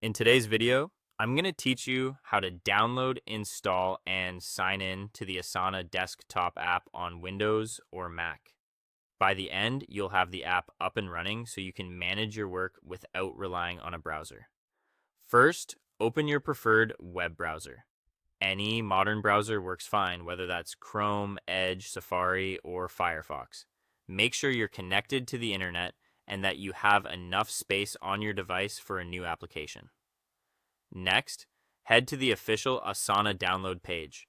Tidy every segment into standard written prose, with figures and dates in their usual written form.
In today's video, I'm going to teach you how to download, install, and sign in to the Asana desktop app on Windows or Mac. By the end, you'll have the app up and running so you can manage your work without relying on a browser. First, open your preferred web browser. Any modern browser works fine, whether that's Chrome, Edge, Safari, or Firefox. Make sure you're connected to the internet and that you have enough space on your device for a new application. Next, head to the official Asana download page.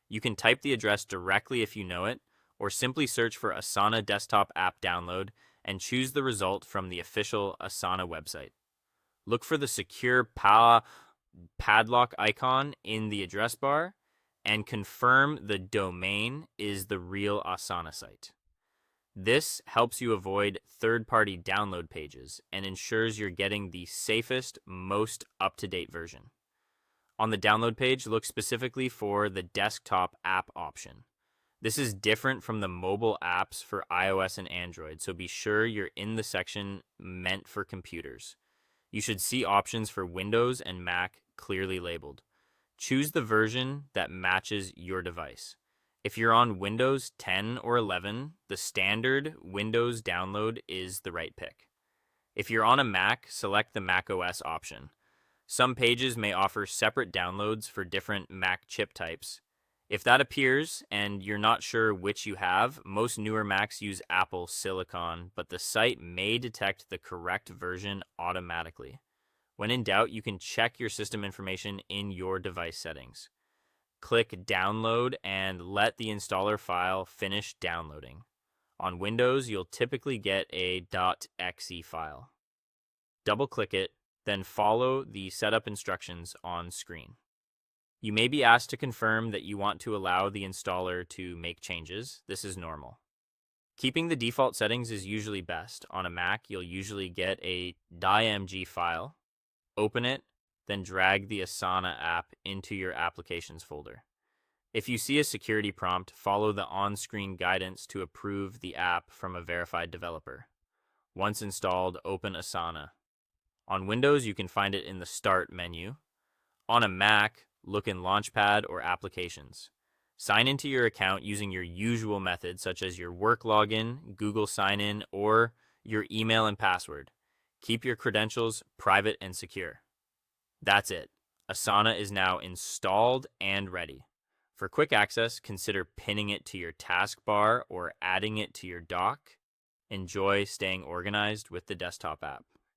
You can type the address directly if you know it, or simply search for Asana desktop app download and choose the result from the official Asana website. Look for the secure padlock icon in the address bar and confirm the domain is the real Asana site. This helps you avoid third-party download pages and ensures you're getting the safest, most up-to-date version. On the download page, look specifically for the desktop app option. This is different from the mobile apps for iOS and Android, so be sure you're in the section meant for computers. You should see options for Windows and Mac clearly labeled. Choose the version that matches your device. If you're on Windows 10 or 11, the standard Windows download is the right pick. If you're on a Mac, select the macOS option. Some pages may offer separate downloads for different Mac chip types. If that appears and you're not sure which you have, most newer Macs use Apple Silicon, but the site may detect the correct version automatically. When in doubt, you can check your system information in your device settings. Click Download and let the installer file finish downloading. On Windows, you'll typically get a .exe file. Double-click it, then follow the setup instructions on screen. You may be asked to confirm that you want to allow the installer to make changes. This is normal. Keeping the default settings is usually best. On a Mac, you'll usually get a .img file. Open it, then drag the Asana app into your Applications folder. If you see a security prompt, follow the on-screen guidance to approve the app from a verified developer. Once installed, open Asana. On Windows, you can find it in the Start menu. On a Mac, look in Launchpad or Applications. Sign into your account using your usual methods, such as your work login, Google sign-in, or your email and password. Keep your credentials private and secure. That's it. Asana is now installed and ready. For quick access, consider pinning it to your taskbar or adding it to your dock. Enjoy staying organized with the desktop app.